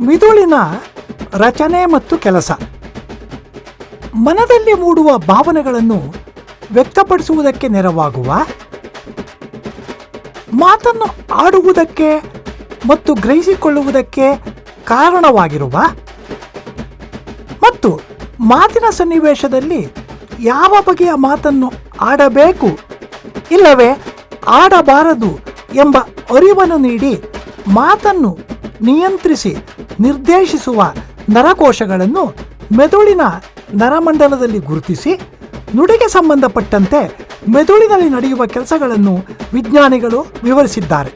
ಮಿದುಳಿನ ರಚನೆ ಮತ್ತು ಕೆಲಸ. ಮನದಲ್ಲಿ ಮೂಡುವ ಭಾವನೆಗಳನ್ನು ವ್ಯಕ್ತಪಡಿಸುವುದಕ್ಕೆ ನೆರವಾಗುವ, ಮಾತನ್ನು ಆಡುವುದಕ್ಕೆ ಮತ್ತು ಗ್ರಹಿಸಿಕೊಳ್ಳುವುದಕ್ಕೆ ಕಾರಣವಾಗಿರುವ ಮತ್ತು ಮಾತಿನ ಸನ್ನಿವೇಶದಲ್ಲಿ ಯಾವ ಬಗೆಯ ಮಾತನ್ನು ಆಡಬೇಕು ಇಲ್ಲವೇ ಆಡಬಾರದು ಎಂಬ ಅರಿವನ್ನು ನೀಡಿ ಮಾತನ್ನು ನಿಯಂತ್ರಿಸಿ ನಿರ್ದೇಶಿಸುವ ನರಕೋಶಗಳನ್ನು ಮೆದುಳಿನ ನರಮಂಡಲದಲ್ಲಿ ಗುರುತಿಸಿ ನುಡಿಗೆ ಸಂಬಂಧಪಟ್ಟಂತೆ ಮೆದುಳಿನಲ್ಲಿ ನಡೆಯುವ ಕೆಲಸಗಳನ್ನು ವಿಜ್ಞಾನಿಗಳು ವಿವರಿಸಿದ್ದಾರೆ.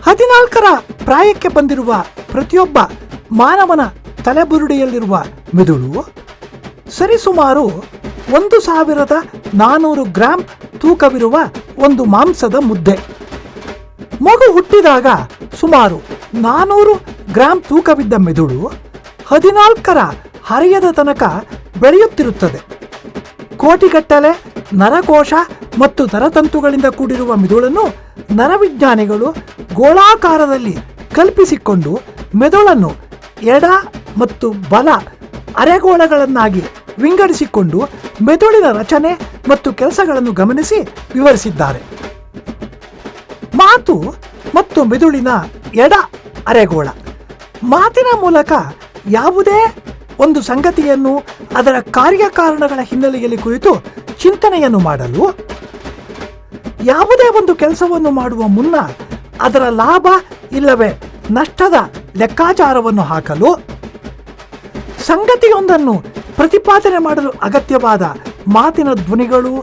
14ರ ಪ್ರಾಯಕ್ಕೆ ಬಂದಿರುವ ಪ್ರತಿಯೊಬ್ಬ ಮಾನವನ ತಲೆಬುರುಡೆಯಲ್ಲಿರುವ ಮೆದುಳು ಸರಿಸುಮಾರು 1400 ಗ್ರಾಂ ತೂಕವಿರುವ ಒಂದು ಮಾಂಸದ ಮುದ್ದೆ. ಮಗು ಹುಟ್ಟಿದಾಗ ಸುಮಾರು 400 ಗ್ರಾಂ ತೂಕವಿದ್ದ ಮೆದುಳು 14ರ ಹರೆಯದ ತನಕ ಬೆಳೆಯುತ್ತಿರುತ್ತದೆ. ಕೋಟಿಗಟ್ಟಲೆ ನರಕೋಶ ಮತ್ತು ನರತಂತುಗಳಿಂದ ಕೂಡಿರುವ ಮೆದುಳನ್ನು ನರವಿಜ್ಞಾನಿಗಳು ಗೋಳಾಕಾರದಲ್ಲಿ ಕಲ್ಪಿಸಿಕೊಂಡು ಮೆದುಳನ್ನು ಎಡ ಮತ್ತು ಬಲ ಅರೆಗೋಳಗಳನ್ನಾಗಿ ವಿಂಗಡಿಸಿಕೊಂಡು ಮೆದುಳಿನ ರಚನೆ ಮತ್ತು ಕೆಲಸಗಳನ್ನು ಗಮನಿಸಿ ವಿವರಿಸಿದ್ದಾರೆ. ಮಾತು ಮತ್ತು ಮೆದುಳಿನ ಎಡ ಅರೆಗೋಳ. ಮಾತಿನ ಮೂಲಕ ಯಾವುದೇ ಒಂದು ಸಂಗತಿಯನ್ನು ಅದರ ಕಾರ್ಯಕಾರಣಗಳ ಹಿನ್ನೆಲೆಯಲ್ಲಿ ಕುರಿತು ಚಿಂತನೆಯನ್ನು ಮಾಡಲು, ಯಾವುದೇ ಒಂದು ಕೆಲಸವನ್ನು ಮಾಡುವ ಮುನ್ನ ಅದರ ಲಾಭ ಇಲ್ಲವೇ ನಷ್ಟದ ಲೆಕ್ಕಾಚಾರವನ್ನು ಹಾಕಲು, ಸಂಗತಿಯೊಂದನ್ನು ಪ್ರತಿಪಾದನೆ ಮಾಡಲು ಅಗತ್ಯವಾದ ಮಾತಿನ ಧ್ವನಿಗಳು,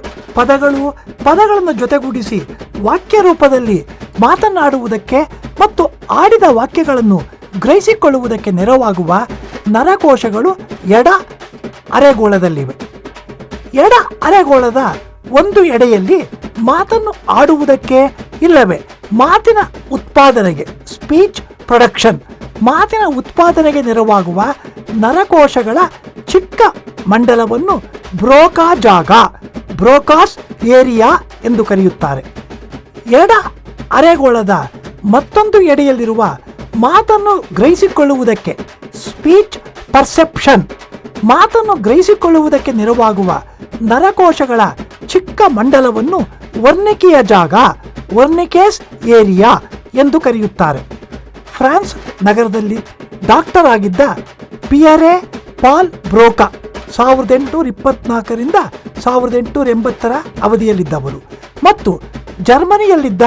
ಪದಗಳನ್ನು ಜೊತೆಗೂಡಿಸಿ ವಾಕ್ಯ ರೂಪದಲ್ಲಿ ಮಾತನಾಡುವುದಕ್ಕೆ ಮತ್ತು ಆಡಿದ ವಾಕ್ಯಗಳನ್ನು ಗ್ರಹಿಸಿಕೊಳ್ಳುವುದಕ್ಕೆ ನೆರವಾಗುವ ನರಕೋಶಗಳು ಎಡ ಅರೆಗೋಳದಲ್ಲಿವೆ. ಎಡ ಅರೆಗೋಳದ ಒಂದು ಎಡೆಯಲ್ಲಿ ಮಾತನ್ನು ಆಡುವುದಕ್ಕೆ ಇಲ್ಲವೇ ಮಾತಿನ ಉತ್ಪಾದನೆಗೆ, ಸ್ಪೀಚ್ ಪ್ರೊಡಕ್ಷನ್, ಮಾತಿನ ಉತ್ಪಾದನೆಗೆ ನೆರವಾಗುವ ನರಕೋಶಗಳ ಚಿಕ್ಕ ಮಂಡಲವನ್ನು ಬ್ರೋಕಾ ಜಾಗ, ಬ್ರೋಕಾಸ್ ಏರಿಯಾ ಎಂದು ಕರೆಯುತ್ತಾರೆ. ಎಡ ಅರೆಗೋಳದ ಮತ್ತೊಂದು ಎಡೆಯಲ್ಲಿರುವ ಮಾತನ್ನು ಗ್ರಹಿಸಿಕೊಳ್ಳುವುದಕ್ಕೆ, ಸ್ಪೀಚ್ ಪರ್ಸೆಪ್ಷನ್, ಮಾತನ್ನು ಗ್ರಹಿಸಿಕೊಳ್ಳುವುದಕ್ಕೆ ನೆರವಾಗುವ ನರಕೋಶಗಳ ಚಿಕ್ಕ ಮಂಡಲವನ್ನು ವರ್ನಿಕಿಯ ಜಾಗ, ವರ್ನಿಕೇಸ್ ಏರಿಯಾ ಎಂದು ಕರೆಯುತ್ತಾರೆ. ಫ್ರಾನ್ಸ್ ನಗರದಲ್ಲಿ ಡಾಕ್ಟರ್ ಆಗಿದ್ದ ಪಿಯರೆ ಪಾಲ್ ಬ್ರೋಕಾ 1824ರಿಂದ 1880ರ ಅವಧಿಯಲ್ಲಿದ್ದವರು ಮತ್ತು ಜರ್ಮನಿಯಲ್ಲಿದ್ದ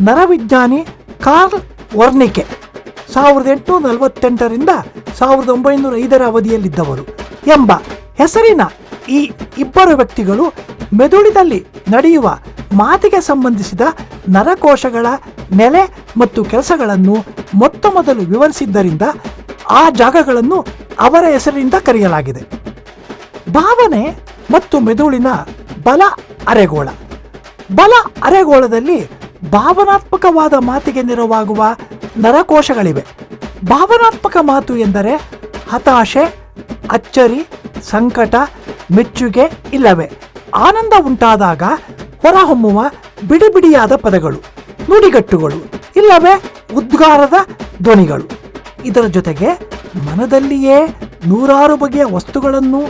ನರವಿಜ್ಞಾನಿ ಕಾರ್ಲ್ ವರ್ನಿಕೆ 1848ರಿಂದ 1905ರ ಅವಧಿಯಲ್ಲಿದ್ದವರು ಎಂಬ ಹೆಸರಿನ ಈ ಇಬ್ಬರು ವ್ಯಕ್ತಿಗಳು ಮೆದುಳಿನಲ್ಲಿ ನಡೆಯುವ ಮಾತಿಗೆ ಸಂಬಂಧಿಸಿದ ನರಕೋಶಗಳ ನೆಲೆ ಮತ್ತು ಕೆಲಸಗಳನ್ನು ಮೊದಲು ವಿವರಿಸಿದ್ದರಿಂದ ಆ ಜಾಗಗಳನ್ನು ಅವರ ಹೆಸರಿನಿಂದ ಕರೆಯಲಾಗಿದೆ. ಭಾವನೆ ಮತ್ತು ಮೆದುಳಿನ ಬಲ ಅರೆಗೋಳ. ಬಲ ಅರೆಗೋಳದಲ್ಲಿ ಭಾವನಾತ್ಮಕವಾದ ಮಾತಿಗೆ ನೆರವಾಗುವ ನರಕೋಶಗಳಿವೆ. ಭಾವನಾತ್ಮಕ ಮಾತು ಎಂದರೆ ಹತಾಶೆ, ಅಚ್ಚರಿ, ಸಂಕಟ, ಮೆಚ್ಚುಗೆ ಇಲ್ಲವೇ ಆನಂದ ಉಂಟಾದಾಗ ಹೊರಹೊಮ್ಮುವ ಬಿಡಿಬಿಡಿಯಾದ ಪದಗಳು, ನುಡಿಗಟ್ಟುಗಳು ಇಲ್ಲವೇ ಉದ್ಗಾರದ ಧ್ವನಿಗಳು. ಇದರ ಜೊತೆಗೆ ಮನದಲ್ಲಿಯೇ ನೂರಾರು ಬಗೆಯ ವಸ್ತುಗಳನ್ನು,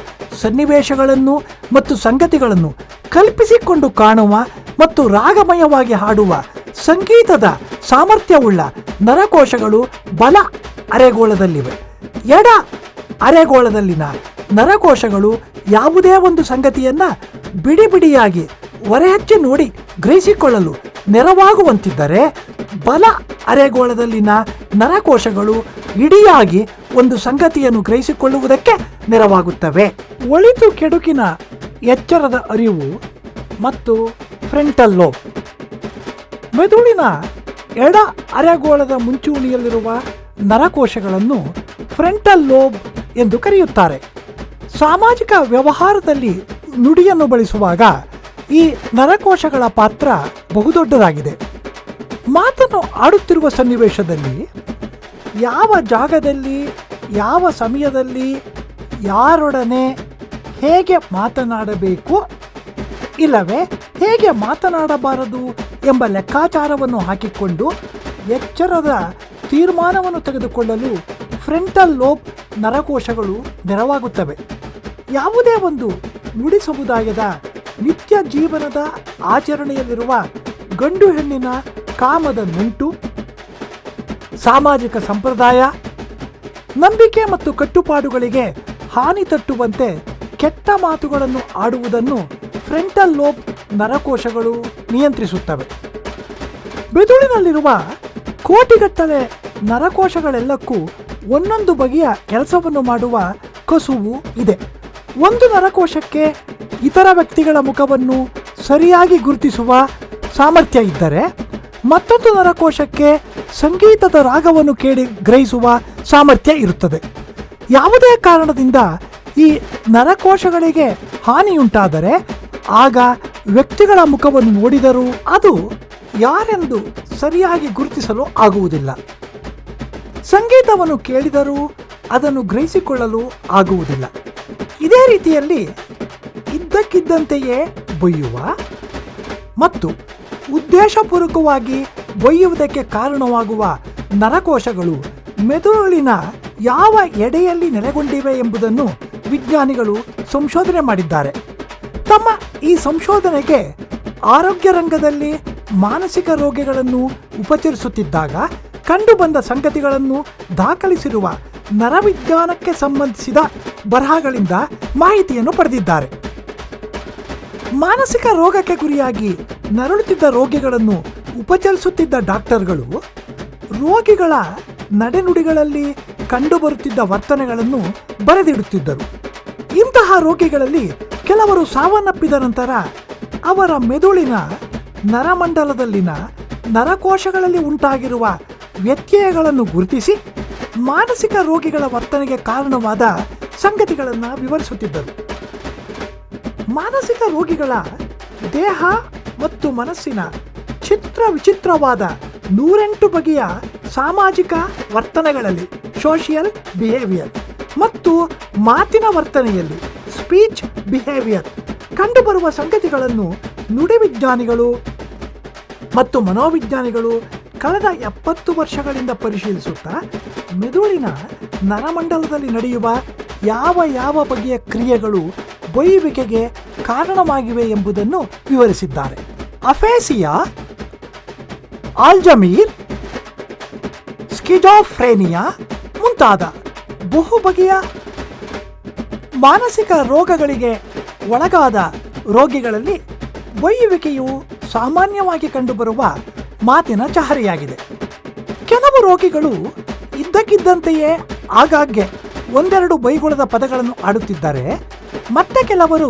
ಸನ್ನಿವೇಶಗಳನ್ನು ಮತ್ತು ಸಂಗತಿಗಳನ್ನು ಕಲ್ಪಿಸಿಕೊಂಡು ಕಾಣುವ ಮತ್ತು ರಾಗಮಯವಾಗಿ ಹಾಡುವ ಸಂಗೀತದ ಸಾಮರ್ಥ್ಯವುಳ್ಳ ನರಕೋಶಗಳು ಬಲ ಅರೆಗೋಳದಲ್ಲಿವೆ. ಎಡ ಅರೆಗೋಳದಲ್ಲಿನ ನರಕೋಶಗಳು ಯಾವುದೇ ಒಂದು ಸಂಗತಿಯನ್ನು ಬಿಡಿಬಿಡಿಯಾಗಿ ಹೊರಹಚ್ಚಿ ನೋಡಿ ಗ್ರಹಿಸಿಕೊಳ್ಳಲು ನೆರವಾಗುವಂತಿದ್ದರೆ, ಬಲ ಅರೆಗೋಳದಲ್ಲಿನ ನರಕೋಶಗಳು ಇಡಿಯಾಗಿ ಒಂದು ಸಂಗತಿಯನ್ನು ಗ್ರಹಿಸಿಕೊಳ್ಳುವುದಕ್ಕೆ ನೆರವಾಗುತ್ತವೆ. ಒಳಿತು ಕೆಡುಕಿನ ಎಚ್ಚರದ ಅರಿವು ಮತ್ತು ಫ್ರಂಟಲ್ ಲೋಬ್. ಮೆದುಳಿನ ಎಡ ಅರೆಗೋಳದ ಮುಂಚೂಣಿಯಲ್ಲಿರುವ ನರಕೋಶಗಳನ್ನು ಫ್ರಂಟಲ್ ಲೋಬ್ ಎಂದು ಕರೆಯುತ್ತಾರೆ. ಸಾಮಾಜಿಕ ವ್ಯವಹಾರದಲ್ಲಿ ನುಡಿಯನ್ನು ಬಳಸುವಾಗ ಈ ನರಕೋಶಗಳ ಪಾತ್ರ ಬಹುದೊಡ್ಡದಾಗಿದೆ. ಮಾತನ್ನು ಆಡುತ್ತಿರುವ ಸನ್ನಿವೇಶದಲ್ಲಿ ಯಾವ ಜಾಗದಲ್ಲಿ, ಯಾವ ಸಮಯದಲ್ಲಿ, ಯಾರೊಡನೆ ಹೇಗೆ ಮಾತನಾಡಬೇಕು ಇಲ್ಲವೇ ಹೇಗೆ ಮಾತನಾಡಬಾರದು ಎಂಬ ಲೆಕ್ಕಾಚಾರವನ್ನು ಹಾಕಿಕೊಂಡು ಎಚ್ಚರದ ತೀರ್ಮಾನವನ್ನು ತೆಗೆದುಕೊಳ್ಳಲು ಫ್ರಂಟಲ್ ಲೋಬ್ ನರಕೋಶಗಳು ನೆರವಾಗುತ್ತವೆ. ಯಾವುದೇ ಒಂದು ನುಡಿ ಸಮುದಾಯದ ನಿತ್ಯ ಜೀವನದ ಆಚರಣೆಯಲ್ಲಿರುವ ಗಂಡು ಹೆಣ್ಣಿನ ಕಾಮದ ನಂಟು, ಸಾಮಾಜಿಕ ಸಂಪ್ರದಾಯ, ನಂಬಿಕೆ ಮತ್ತು ಕಟ್ಟುಪಾಡುಗಳಿಗೆ ಹಾನಿ ತಟ್ಟುವಂತೆ ಕೆಟ್ಟ ಮಾತುಗಳನ್ನು ಆಡುವುದನ್ನು ಫ್ರಂಟಲ್ ಲೋಬ್ ನರಕೋಶಗಳು ನಿಯಂತ್ರಿಸುತ್ತವೆ. ಮೆದುಳಿನಲ್ಲಿರುವ ಕೋಟಿಗಟ್ಟಲೆ ನರಕೋಶಗಳೆಲ್ಲಕ್ಕೂ ಒಂದೊಂದು ಬಗೆಯ ಕೆಲಸವನ್ನು ಮಾಡುವ ಕಸುವು ಇದೆ. ಒಂದು ನರಕೋಶಕ್ಕೆ ಇತರ ವ್ಯಕ್ತಿಗಳ ಮುಖವನ್ನು ಸರಿಯಾಗಿ ಗುರುತಿಸುವ ಸಾಮರ್ಥ್ಯ ಇದ್ದರೆ, ಮತ್ತೊಂದು ನರಕೋಶಕ್ಕೆ ಸಂಗೀತದ ರಾಗವನ್ನು ಕೇಳಿ ಗ್ರಹಿಸುವ ಸಾಮರ್ಥ್ಯ ಇರುತ್ತದೆ. ಯಾವುದೇ ಕಾರಣದಿಂದ ಈ ನರಕೋಶಗಳಿಗೆ ಹಾನಿಯುಂಟಾದರೆ ಆಗ ವ್ಯಕ್ತಿಗಳ ಮುಖವನ್ನು ನೋಡಿದರೂ ಅದು ಯಾರೆಂದು ಸರಿಯಾಗಿ ಗುರುತಿಸಲು ಆಗುವುದಿಲ್ಲ. ಸಂಗೀತವನ್ನು ಕೇಳಿದರೂ ಅದನ್ನು ಗ್ರಹಿಸಿಕೊಳ್ಳಲು ಆಗುವುದಿಲ್ಲ. ಇದೇ ರೀತಿಯಲ್ಲಿ ಇದ್ದಕ್ಕಿದ್ದಂತೆಯೇ ಬೈಯುವ ಮತ್ತು ಉದ್ದೇಶಪೂರ್ವಕವಾಗಿ ಬೈಯುವುದಕ್ಕೆ ಕಾರಣವಾಗುವ ನರಕೋಶಗಳು ಮೆದುಳಿನ ಯಾವ ಎಡೆಯಲ್ಲಿ ನೆಲೆಗೊಂಡಿವೆ ಎಂಬುದನ್ನು ವಿಜ್ಞಾನಿಗಳು ಸಂಶೋಧನೆ ಮಾಡಿದ್ದಾರೆ. ತಮ್ಮ ಈ ಸಂಶೋಧನೆಗೆ ಆರೋಗ್ಯ ರಂಗದಲ್ಲಿ ಮಾನಸಿಕ ರೋಗಿಗಳನ್ನು ಉಪಚರಿಸುತ್ತಿದ್ದಾಗ ಕಂಡುಬಂದ ಸಂಗತಿಗಳನ್ನು ದಾಖಲಿಸಿರುವ ನರವಿಜ್ಞಾನಕ್ಕೆ ಸಂಬಂಧಿಸಿದ ಬರಹಗಳಿಂದ ಮಾಹಿತಿಯನ್ನು ಪಡೆದಿದ್ದಾರೆ. ಮಾನಸಿಕ ರೋಗಕ್ಕೆ ಗುರಿಯಾಗಿ ನರಳುತ್ತಿದ್ದ ರೋಗಿಗಳನ್ನು ಉಪಚರಿಸುತ್ತಿದ್ದ ಡಾಕ್ಟರ್ಗಳು ರೋಗಿಗಳ ನಡೆನುಡಿಗಳಲ್ಲಿ ಕಂಡುಬರುತ್ತಿದ್ದ ವರ್ತನೆಗಳನ್ನು ಬರೆದಿಡುತ್ತಿದ್ದರು. ಇಂತಹ ರೋಗಿಗಳಲ್ಲಿ ಕೆಲವರು ಸಾವನ್ನಪ್ಪಿದ ನಂತರ ಅವರ ಮೆದುಳಿನ ನರಮಂಡಲದಲ್ಲಿನ ನರಕೋಶಗಳಲ್ಲಿ ಉಂಟಾಗಿರುವ ವ್ಯತ್ಯಯಗಳನ್ನು ಗುರುತಿಸಿ ಮಾನಸಿಕ ರೋಗಿಗಳ ವರ್ತನೆಗೆ ಕಾರಣವಾದ ಸಂಗತಿಗಳನ್ನು ವಿವರಿಸುತ್ತಿದ್ದರು. ಮಾನಸಿಕ ರೋಗಿಗಳ ದೇಹ ಮತ್ತು ಮನಸ್ಸಿನ ವಿಚಿತ್ರವಾದ 108 ಬಗೆಯ ಸಾಮಾಜಿಕ ವರ್ತನೆಗಳಲ್ಲಿ ಸೋಷಿಯಲ್ ಬಿಹೇವಿಯರ್ ಮತ್ತು ಮಾತಿನ ವರ್ತನೆಯಲ್ಲಿ ಸ್ಪೀಚ್ ಬಿಹೇವಿಯರ್ ಕಂಡುಬರುವ ಸಂಗತಿಗಳನ್ನು ನುಡಿವಿಜ್ಞಾನಿಗಳು ಮತ್ತು ಮನೋವಿಜ್ಞಾನಿಗಳು ಕಳೆದ 70 ವರ್ಷಗಳಿಂದ ಪರಿಶೀಲಿಸುತ್ತಾ ಮೆದುಳಿನ ನರಮಂಡಲದಲ್ಲಿ ನಡೆಯುವ ಯಾವ ಬಗೆಯ ಕ್ರಿಯೆಗಳು ಬೈಯುವಿಕೆಗೆ ಕಾರಣವಾಗಿವೆ ಎಂಬುದನ್ನು ವಿವರಿಸಿದ್ದಾರೆ. ಅಫೇಸಿಯಾ, ಆಲ್ಜಮೀರ್, ಸ್ಕಿಜೋಫ್ರೇನಿಯಾ ಮುಂತಾದ ಬಹುಬಗೆಯ ಮಾನಸಿಕ ರೋಗಗಳಿಗೆ ಒಳಗಾದ ರೋಗಿಗಳಲ್ಲಿ ಬೈಯುವಿಕೆಯು ಸಾಮಾನ್ಯವಾಗಿ ಕಂಡುಬರುವ ಮಾತಿನ ಚಹರೆಯಾಗಿದೆ. ಕೆಲವು ರೋಗಿಗಳು ಇದ್ದಕ್ಕಿದ್ದಂತೆಯೇ ಆಗಾಗ್ಗೆ ಒಂದೆರಡು ಬೈಗುಳದ ಪದಗಳನ್ನು ಆಡುತ್ತಿದ್ದಾರೆ. ಮತ್ತೆ ಕೆಲವರು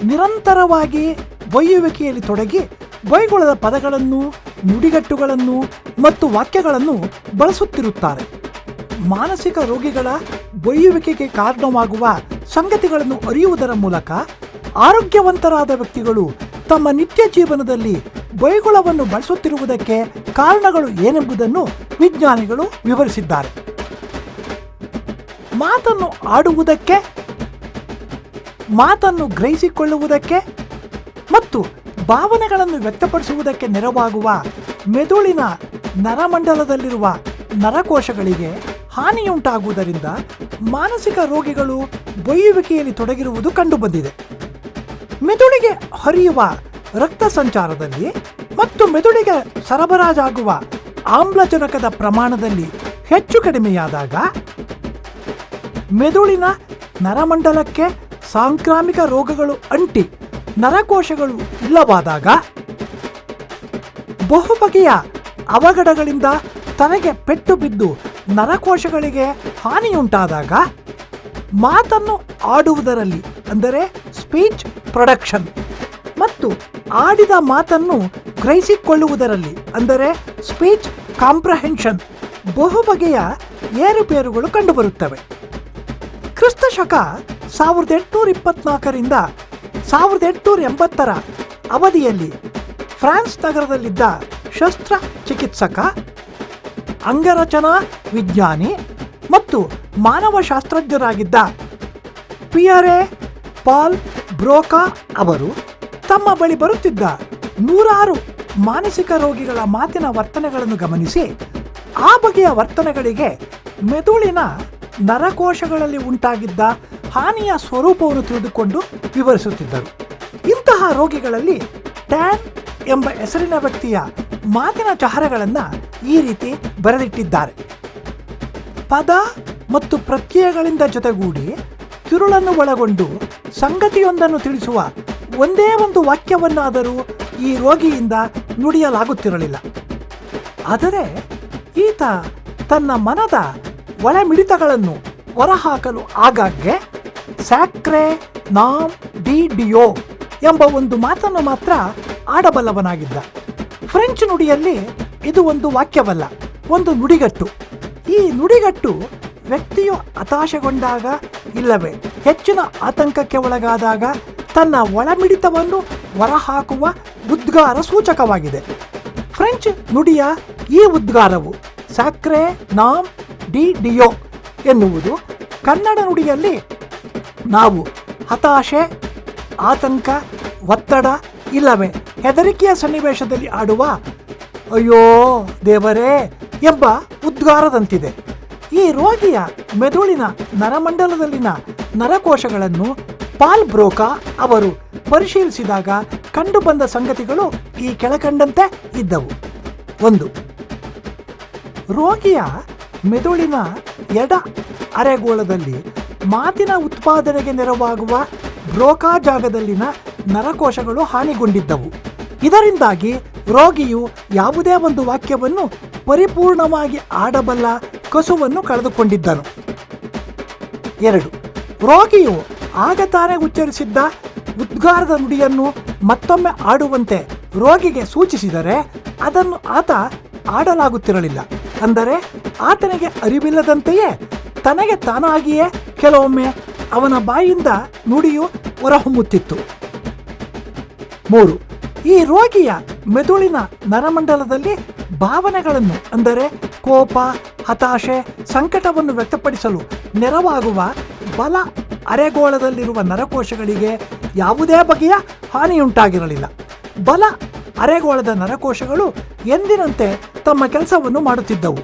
ನಿರಂತರವಾಗಿ ಬೈಯುವಿಕೆಯಲ್ಲಿ ತೊಡಗಿ ಬೈಗುಳದ ಪದಗಳನ್ನು, ನುಡಿಗಟ್ಟುಗಳನ್ನು ಮತ್ತು ವಾಕ್ಯಗಳನ್ನು ಬಳಸುತ್ತಿರುತ್ತಾರೆ. ಮಾನಸಿಕ ರೋಗಿಗಳ ಬೈಯುವಿಕೆಗೆ ಕಾರಣವಾಗುವ ಸಂಗತಿಗಳನ್ನು ಅರಿಯುವುದರ ಮೂಲಕ ಆರೋಗ್ಯವಂತರಾದ ವ್ಯಕ್ತಿಗಳು ತಮ್ಮ ನಿತ್ಯ ಜೀವನದಲ್ಲಿ ಬೈಗುಳವನ್ನು ಬಳಸುತ್ತಿರುವುದಕ್ಕೆ ಕಾರಣಗಳು ಏನೆಂಬುದನ್ನು ವಿಜ್ಞಾನಿಗಳು ವಿವರಿಸಿದ್ದಾರೆ. ಮಾತನ್ನು ಆಡುವುದಕ್ಕೆ, ಮಾತನ್ನು ಗ್ರಹಿಸಿಕೊಳ್ಳುವುದಕ್ಕೆ ಮತ್ತು ಭಾವನೆಗಳನ್ನು ವ್ಯಕ್ತಪಡಿಸುವುದಕ್ಕೆ ನೆರವಾಗುವ ಮೆದುಳಿನ ನರಮಂಡಲದಲ್ಲಿರುವ ನರಕೋಶಗಳಿಗೆ ಹಾನಿಯುಂಟಾಗುವುದರಿಂದ ಮಾನಸಿಕ ರೋಗಿಗಳು ಬೈಯುವಿಕೆಯಲ್ಲಿ ತೊಡಗಿರುವುದು ಕಂಡುಬಂದಿದೆ. ಮೆದುಳಿಗೆ ಹರಿಯುವ ರಕ್ತ ಸಂಚಾರದಲ್ಲಿ ಮತ್ತು ಮೆದುಳಿಗೆ ಸರಬರಾಜಾಗುವ ಆಮ್ಲಜನಕದ ಪ್ರಮಾಣದಲ್ಲಿ ಹೆಚ್ಚು ಕಡಿಮೆಯಾದಾಗ, ಮೆದುಳಿನ ನರಮಂಡಲಕ್ಕೆ ಸಾಂಕ್ರಾಮಿಕ ರೋಗಗಳು ಅಂಟಿ ನರಕೋಶಗಳು ಇಲ್ಲವಾದಾಗ, ಬಹುಬಗೆಯ ಅವಘಡಗಳಿಂದ ತನಗೆ ಪೆಟ್ಟು ಬಿದ್ದು ನರಕೋಶಗಳಿಗೆ ಹಾನಿಯುಂಟಾದಾಗ, ಮಾತನ್ನು ಆಡುವುದರಲ್ಲಿ ಅಂದರೆ ಸ್ಪೀಚ್ ಪ್ರೊಡಕ್ಷನ್ ಮತ್ತು ಆಡಿದ ಮಾತನ್ನು ಗ್ರಹಿಸಿಕೊಳ್ಳುವುದರಲ್ಲಿ ಅಂದರೆ ಸ್ಪೀಚ್ ಕಾಂಪ್ರಹೆನ್ಷನ್ ಬಹುಬಗೆಯ ಏರುಪೇರುಗಳು ಕಂಡುಬರುತ್ತವೆ. ಕ್ರಿಸ್ತಶಕ 1824ರಿಂದ 1880ರ ಅವಧಿಯಲ್ಲಿ ಫ್ರಾನ್ಸ್ ನಗರದಲ್ಲಿದ್ದ ಶಸ್ತ್ರಚಿಕಿತ್ಸಕ, ಅಂಗರಚನಾ ವಿಜ್ಞಾನಿ ಮತ್ತು ಮಾನವಶಾಸ್ತ್ರಜ್ಞರಾಗಿದ್ದ ಪಿಯರೆ ಪಾಲ್ ಬ್ರೋಕಾ ಅವರು ತಮ್ಮ ಬಳಿ ಬರುತ್ತಿದ್ದ 100 ಮಾನಸಿಕ ರೋಗಿಗಳ ಮಾತಿನ ವರ್ತನೆಗಳನ್ನು ಗಮನಿಸಿ ಆ ಬಗೆಯ ವರ್ತನೆಗಳಿಗೆ ಮೆದುಳಿನ ನರಕೋಶಗಳಲ್ಲಿ ಉಂಟಾಗಿದ್ದ ಹಾನಿಯ ಸ್ವರೂಪವನ್ನು ತಿಳಿದುಕೊಂಡು ವಿವರಿಸುತ್ತಿದ್ದರು. ಇಂತಹ ರೋಗಿಗಳಲ್ಲಿ ಟ್ಯಾನ್ ಎಂಬ ಹೆಸರಿನ ವ್ಯಕ್ತಿಯ ಮಾತಿನ ಚಹರೆಗಳನ್ನು ಈ ರೀತಿ ಬರೆದಿಟ್ಟಿದ್ದಾರೆ. ಪದ ಮತ್ತು ಪ್ರತ್ಯಯಗಳಿಂದ ಜೊತೆಗೂಡಿ ತಿರುಳನ್ನು ಒಳಗೊಂಡು ಸಂಗತಿಯೊಂದನ್ನು ತಿಳಿಸುವ ಒಂದೇ ಒಂದು ವಾಕ್ಯವನ್ನಾದರೂ ಈ ರೋಗಿಯಿಂದ ನುಡಿಯಲಾಗುತ್ತಿರಲಿಲ್ಲ. ಆದರೆ ಈತ ತನ್ನ ಮನದ ಒಳಮಿಡಿತಗಳನ್ನು ಹೊರಹಾಕಲು ಆಗಾಗ್ಗೆ ಸ್ಯಾಕ್ರೆ ನಾಮ್ ಡಿ ಡಿಯೋ ಎಂಬ ಒಂದು ಮಾತನ್ನು ಮಾತ್ರ ಆಡಬಲ್ಲವನಾಗಿದ್ದ. ಫ್ರೆಂಚ್ ನುಡಿಯಲ್ಲಿ ಇದು ಒಂದು ವಾಕ್ಯವಲ್ಲ, ಒಂದು ನುಡಿಗಟ್ಟು. ಈ ನುಡಿಗಟ್ಟು ವ್ಯಕ್ತಿಯು ಹತಾಶೆಗೊಂಡಾಗ ಇಲ್ಲವೇ ಹೆಚ್ಚಿನ ಆತಂಕಕ್ಕೆ ಒಳಗಾದಾಗ ತನ್ನ ಒಳಮಿಡಿತವನ್ನು ಹೊರಹಾಕುವ ಉದ್ಗಾರ ಸೂಚಕವಾಗಿದೆ. ಫ್ರೆಂಚ್ ನುಡಿಯ ಈ ಉದ್ಗಾರವು ಸ್ಯಾಕ್ರೆ ನಾಮ್ ಡಿ ಡಿಯೋ ಎನ್ನುವುದು ಕನ್ನಡ ನುಡಿಯಲ್ಲಿ ನಾವು ಹತಾಶೆ, ಆತಂಕ, ಒತ್ತಡ ಇಲ್ಲವೇ ಹೆದರಿಕೆಯ ಸನ್ನಿವೇಶದಲ್ಲಿ ಆಡುವ ಅಯ್ಯೋ ದೇವರೇ ಎಂಬ ಉದ್ಗಾರದಂತಿದೆ. ಈ ರೋಗಿಯ ಮೆದುಳಿನ ನರಮಂಡಲದಲ್ಲಿನ ನರಕೋಶಗಳನ್ನು ಪಾಲ್ ಬ್ರೋಕಾ ಅವರು ಪರಿಶೀಲಿಸಿದಾಗ ಕಂಡುಬಂದ ಸಂಗತಿಗಳು ಈ ಕೆಳಕಂಡಂತೆ ಇದ್ದವು. 1. ರೋಗಿಯ ಮೆದುಳಿನ ಎಡ ಅರೆಗೋಳದಲ್ಲಿ ಮಾತಿನ ಉತ್ಪಾದನೆಗೆ ನೆರವಾಗುವ ಬ್ರೋಕಾ ಜಾಗದಲ್ಲಿನ ನರಕೋಶಗಳು ಹಾನಿಗೊಂಡಿದ್ದವು. ಇದರಿಂದಾಗಿ ರೋಗಿಯು ಯಾವುದೇ ಒಂದು ವಾಕ್ಯವನ್ನು ಪರಿಪೂರ್ಣವಾಗಿ ಆಡಬಲ್ಲ ಕಸುವನ್ನು ಕಳೆದುಕೊಂಡಿದ್ದನು. 2. ರೋಗಿಯು ಆಗ ತಾನೇ ಉಚ್ಚರಿಸಿದ್ದ ಉದ್ಗಾರದ ನುಡಿಯನ್ನು ಮತ್ತೊಮ್ಮೆ ಆಡುವಂತೆ ರೋಗಿಗೆ ಸೂಚಿಸಿದರೆ ಅದನ್ನು ಆತ ಆಡಲಾಗುತ್ತಿರಲಿಲ್ಲ. ಅಂದರೆ ಆತನಿಗೆ ಅರಿವಿಲ್ಲದಂತೆಯೇ ತನಗೆ ತಾನಾಗಿಯೇ ಕೆಲವೊಮ್ಮೆ ಅವನ ಬಾಯಿಂದ ನುಡಿಯು ಹೊರಹೊಮ್ಮುತ್ತಿತ್ತು. 3. ಈ ರೋಗಿಯ ಮೆದುಳಿನ ನರಮಂಡಲದಲ್ಲಿ ಭಾವನೆಗಳನ್ನು ಅಂದರೆ ಕೋಪ, ಹತಾಶೆ, ಸಂಕಟವನ್ನು ವ್ಯಕ್ತಪಡಿಸಲು ನೆರವಾಗುವ ಬಲ ಅರೆಗೋಳದಲ್ಲಿರುವ ನರಕೋಶಗಳಿಗೆ ಯಾವುದೇ ಬಗೆಯ ಹಾನಿಯುಂಟಾಗಿರಲಿಲ್ಲ. ಬಲ ಅರೆಗೋಳದ ನರಕೋಶಗಳು ಎಂದಿನಂತೆ ತಮ್ಮ ಕೆಲಸವನ್ನು ಮಾಡುತ್ತಿದ್ದವು.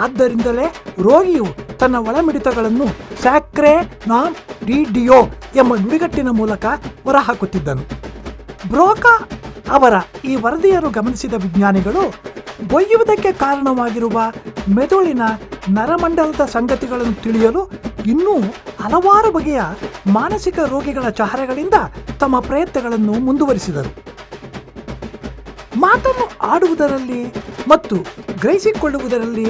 ಆದ್ದರಿಂದಲೇ ರೋಗಿಯು ತನ್ನ ಒಳಮಿಡಿತಗಳನ್ನು ಸ್ಯಾಕ್ರೆ ನಾಮ್ ಡಿ ಡಿಯೋ ಎಂಬ ನುಡಿಗಟ್ಟಿನ ಮೂಲಕ ಹೊರಹಾಕುತ್ತಿದ್ದನು. ಬ್ರೋಕಾ ಅವರ ಈ ವರದಿಯನ್ನು ಗಮನಿಸಿದ ವಿಜ್ಞಾನಿಗಳು ಬೊಯ್ಯುವುದಕ್ಕೆ ಕಾರಣವಾಗಿರುವ ಮೆದುಳಿನ ನರಮಂಡಲದ ಸಂಗತಿಗಳನ್ನು ತಿಳಿಯಲು ಇನ್ನೂ ಹಲವಾರು ಬಗೆಯ ಮಾನಸಿಕ ರೋಗಿಗಳ ಚಹರೆಗಳಿಂದ ತಮ್ಮ ಪ್ರಯತ್ನಗಳನ್ನು ಮುಂದುವರಿಸಿದರು. ಮಾತನ್ನು ಆಡುವುದರಲ್ಲಿ ಮತ್ತು ಗ್ರಹಿಸಿಕೊಳ್ಳುವುದರಲ್ಲಿ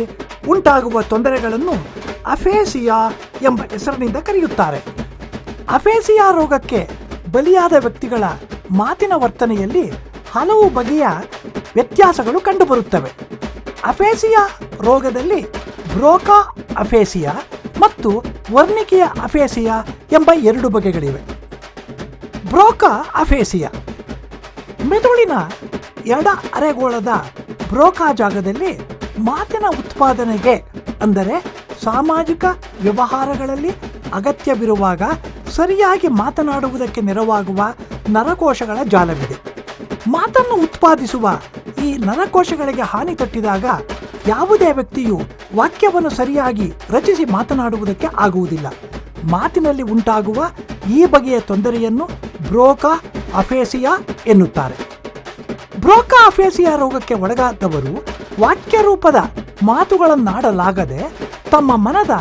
ಉಂಟಾಗುವ ತೊಂದರೆಗಳನ್ನು ಅಫೇಸಿಯಾ ಎಂಬ ಹೆಸರಿನಿಂದ ಕರೆಯುತ್ತಾರೆ. ಅಫೇಸಿಯಾ ರೋಗಕ್ಕೆ ಬಲಿಯಾದ ವ್ಯಕ್ತಿಗಳ ಮಾತಿನ ವರ್ತನೆಯಲ್ಲಿ ಹಲವು ಬಗೆಯ ವ್ಯತ್ಯಾಸಗಳು ಕಂಡುಬರುತ್ತವೆ. ಅಫೇಸಿಯಾ ರೋಗದಲ್ಲಿ ಬ್ರೋಕಾ ಅಫೇಸಿಯಾ ಮತ್ತು ವರ್ನಿಕಿಯ ಅಫೇಸಿಯಾ ಎಂಬ 2 ಬಗೆಗಳಿವೆ. ಬ್ರೋಕಾ ಅಫೇಸಿಯಾ ಮೆದುಳಿನ ಎಡ ಅರೆಗೋಳದ ಬ್ರೋಕಾ ಜಾಗದಲ್ಲಿ ಮಾತಿನ ಉತ್ಪಾದನೆಗೆ ಅಂದರೆ ಸಾಮಾಜಿಕ ವ್ಯವಹಾರಗಳಲ್ಲಿ ಅಗತ್ಯವಿರುವಾಗ ಸರಿಯಾಗಿ ಮಾತನಾಡುವುದಕ್ಕೆ ನೆರವಾಗುವ ನರಕೋಶಗಳ ಜಾಲವಿದೆ. ಮಾತನ್ನು ಉತ್ಪಾದಿಸುವ ಈ ನರಕೋಶಗಳಿಗೆ ಹಾನಿ ತಟ್ಟಿದಾಗ ಯಾವುದೇ ವ್ಯಕ್ತಿಯು ವಾಕ್ಯವನ್ನು ಸರಿಯಾಗಿ ರಚಿಸಿ ಮಾತನಾಡುವುದಕ್ಕೆ ಆಗುವುದಿಲ್ಲ. ಮಾತಿನಲ್ಲಿ ಉಂಟಾಗುವ ಈ ಬಗೆಯ ತೊಂದರೆಯನ್ನು ಬ್ರೋಕಾ ಅಫೇಸಿಯಾ ಎನ್ನುತ್ತಾರೆ. ಬ್ರೋಕಾ ಅಫೇಸಿಯಾ ರೋಗಕ್ಕೆ ಒಳಗಾದವರು ವಾಕ್ಯ ರೂಪದ ಮಾತುಗಳನ್ನಾಡಲಾಗದೆ ತಮ್ಮ ಮನದ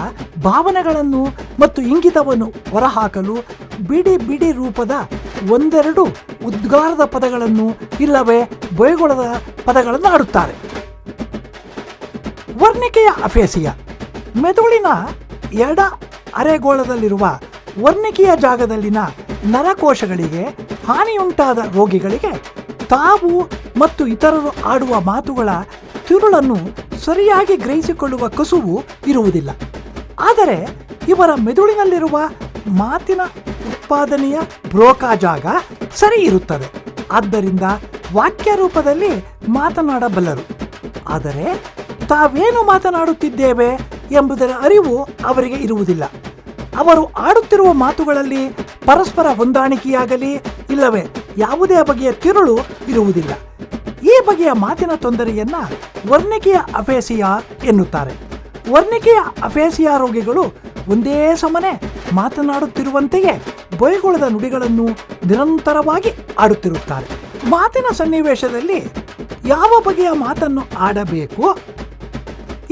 ಭಾವನೆಗಳನ್ನು ಮತ್ತು ಇಂಗಿತವನ್ನು ಹೊರಹಾಕಲು ಬಿಡಿ ಬಿಡಿ ರೂಪದ 1-2 ಉದ್ಗಾರದ ಪದಗಳನ್ನು ಇಲ್ಲವೇ ಬೈಗುಳದ ಪದಗಳನ್ನು ಆಡುತ್ತಾರೆ. ವರ್ನಿಕೆಯ ಅಫೇಸಿಯಾ ಮೆದುಳಿನ ಎಡ ಅರೆಗೋಳದಲ್ಲಿರುವ ವರ್ನಿಕೆಯ ಜಾಗದಲ್ಲಿನ ನರಕೋಶಗಳಿಗೆ ಹಾನಿಯುಂಟಾದ ರೋಗಿಗಳಿಗೆ ತಾವು ಮತ್ತು ಇತರರು ಆಡುವ ಮಾತುಗಳ ತಿರುಳನ್ನು ಸರಿಯಾಗಿ ಗ್ರಹಿಸಿಕೊಳ್ಳುವ ಕಸುವು ಇರುವುದಿಲ್ಲ. ಆದರೆ ಇವರ ಮೆದುಳಿನಲ್ಲಿರುವ ಮಾತಿನ ಉತ್ಪಾದನೆಯ ಬ್ರೋಕಾ ಜಾಗ ಸರಿ ಇರುತ್ತದೆ. ಆದ್ದರಿಂದ ವಾಕ್ಯ ರೂಪದಲ್ಲಿ ಮಾತನಾಡಬಲ್ಲರು. ಆದರೆ ತಾವೇನು ಮಾತನಾಡುತ್ತಿದ್ದೇವೆ ಎಂಬುದರ ಅರಿವು ಅವರಿಗೆ ಇರುವುದಿಲ್ಲ. ಅವರು ಆಡುತ್ತಿರುವ ಮಾತುಗಳಲ್ಲಿ ಪರಸ್ಪರ ಹೊಂದಾಣಿಕೆಯಾಗಲಿ ಇಲ್ಲವೇ ಯಾವುದೇ ಬಗೆಯ ತಿರುಳು ಇರುವುದಿಲ್ಲ. ಈ ಬಗೆಯ ಮಾತಿನ ತೊಂದರೆಯನ್ನು ವರ್ನಿಕಿಯ ಅಫೇಸಿಯಾ ಎನ್ನುತ್ತಾರೆ. ವರ್ನಿಕಿಯ ಅಫೇಸಿಯಾ ರೋಗಿಗಳು ಒಂದೇ ಸಮನೆ ಮಾತನಾಡುತ್ತಿರುವಂತೆಯೇ ಬೈಗುಳದ ನುಡಿಗಳನ್ನು ನಿರಂತರವಾಗಿ ಆಡುತ್ತಿರುತ್ತಾರೆ. ಮಾತಿನ ಸನ್ನಿವೇಶದಲ್ಲಿ ಯಾವ ಬಗೆಯ ಮಾತನ್ನು ಆಡಬೇಕು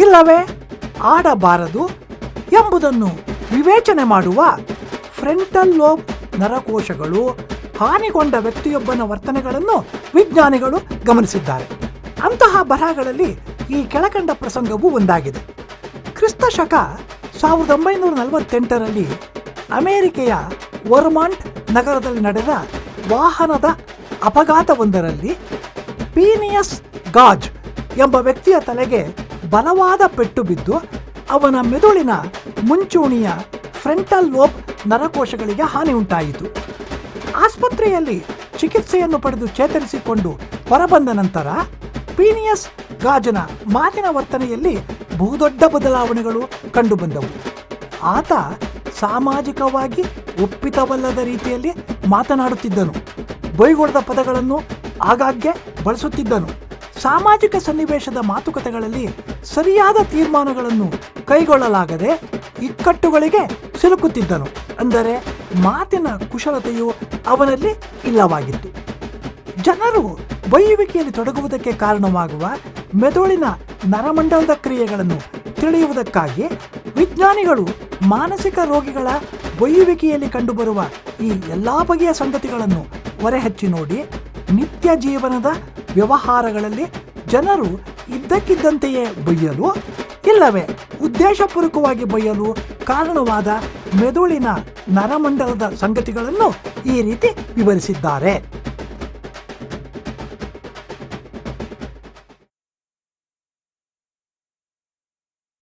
ಇಲ್ಲವೇ ಆಡಬಾರದು ಎಂಬುದನ್ನು ವಿವೇಚನೆ ಮಾಡುವ ಫ್ರಂಟಲ್ ಲೋಬ್ ನರಕೋಶಗಳು ಹಾನಿಗೊಂಡ ವ್ಯಕ್ತಿಯೊಬ್ಬನ ವರ್ತನೆಗಳನ್ನು ವಿಜ್ಞಾನಿಗಳು ಗಮನಿಸಿದ್ದಾರೆ. ಅಂತಹ ಬರಹಗಳಲ್ಲಿ ಈ ಕೆಳಕಂಡ ಪ್ರಸಂಗವು ಒಂದಾಗಿದೆ. ಕ್ರಿಸ್ತ ಶಕ 1948ರಲ್ಲಿ ಅಮೆರಿಕೆಯ ವರ್ಮಾಂಟ್ ನಗರದಲ್ಲಿ ನಡೆದ ವಾಹನದ ಅಪಘಾತವೊಂದರಲ್ಲಿ ಪೀನಿಯಸ್ ಗಾಜ್ ಎಂಬ ವ್ಯಕ್ತಿಯ ತಲೆಗೆ ಬಲವಾದ ಪೆಟ್ಟು ಬಿದ್ದು ಅವನ ಮೆದುಳಿನ ಮುಂಚೂಣಿಯ ಫ್ರಂಟಲ್ ಲೋಬ್ ನರಕೋಶಗಳಿಗೆ ಹಾನಿ ಉಂಟಾಯಿತು. ಆಸ್ಪತ್ರೆಯಲ್ಲಿ ಚಿಕಿತ್ಸೆಯನ್ನು ಪಡೆದು ಚೇತರಿಸಿಕೊಂಡು ಹೊರಬಂದ ನಂತರ ಪೀನಿಯಸ್ ಗಾಜನ ಮಾತಿನ ವರ್ತನೆಯಲ್ಲಿ ಬಹುದೊಡ್ಡ ಬದಲಾವಣೆಗಳು ಕಂಡುಬಂದವು. ಆತ ಸಾಮಾಜಿಕವಾಗಿ ಒಪ್ಪಿತವಲ್ಲದ ರೀತಿಯಲ್ಲಿ ಮಾತನಾಡುತ್ತಿದ್ದನು. ಬೈಗುಳದ ಪದಗಳನ್ನು ಆಗಾಗ್ಗೆ ಬಳಸುತ್ತಿದ್ದನು. ಸಾಮಾಜಿಕ ಸನ್ನಿವೇಶದ ಮಾತುಕತೆಗಳಲ್ಲಿ ಸರಿಯಾದ ತೀರ್ಮಾನಗಳನ್ನು ಕೈಗೊಳ್ಳಲಾಗದೆ ಇಕ್ಕಟ್ಟುಗಳಿಗೆ ಸಿಲುಕುತ್ತಿದ್ದನು. ಅಂದರೆ ಮಾತಿನ ಕುಶಲತೆಯು ಅವನಲ್ಲಿ ಇಲ್ಲವಾಗಿತ್ತು. ಜನರು ಬೈಯುವಿಕೆಯಲ್ಲಿ ತೊಡಗುವುದಕ್ಕೆ ಕಾರಣವಾಗುವ ಮೆದುಳಿನ ನರಮಂಡಲದ ಕ್ರಿಯೆಗಳನ್ನು ತಿಳಿಯುವುದಕ್ಕಾಗಿ ವಿಜ್ಞಾನಿಗಳು ಮಾನಸಿಕ ರೋಗಿಗಳ ಬೈಯುವಿಕೆಯಲ್ಲಿ ಕಂಡುಬರುವ ಈ ಎಲ್ಲ ಬಗೆಯ ಸಂಗತಿಗಳನ್ನು ಹೊರಹಚ್ಚಿ ನೋಡಿ ನಿತ್ಯ ಜೀವನದ ವ್ಯವಹಾರಗಳಲ್ಲಿ ಜನರು ಇದ್ದಕ್ಕಿದ್ದಂತೆಯೇ ಬೈಯಲು ಇಲ್ಲವೇ ಉದ್ದೇಶಪೂರ್ವಕವಾಗಿ ಬೈಯಲು ಕಾರಣವಾದ ಮೆದುಳಿನ ನರಮಂಡಲದ ಸಂಗತಿಗಳನ್ನು ಈ ರೀತಿ ವಿವರಿಸಿದ್ದಾರೆ.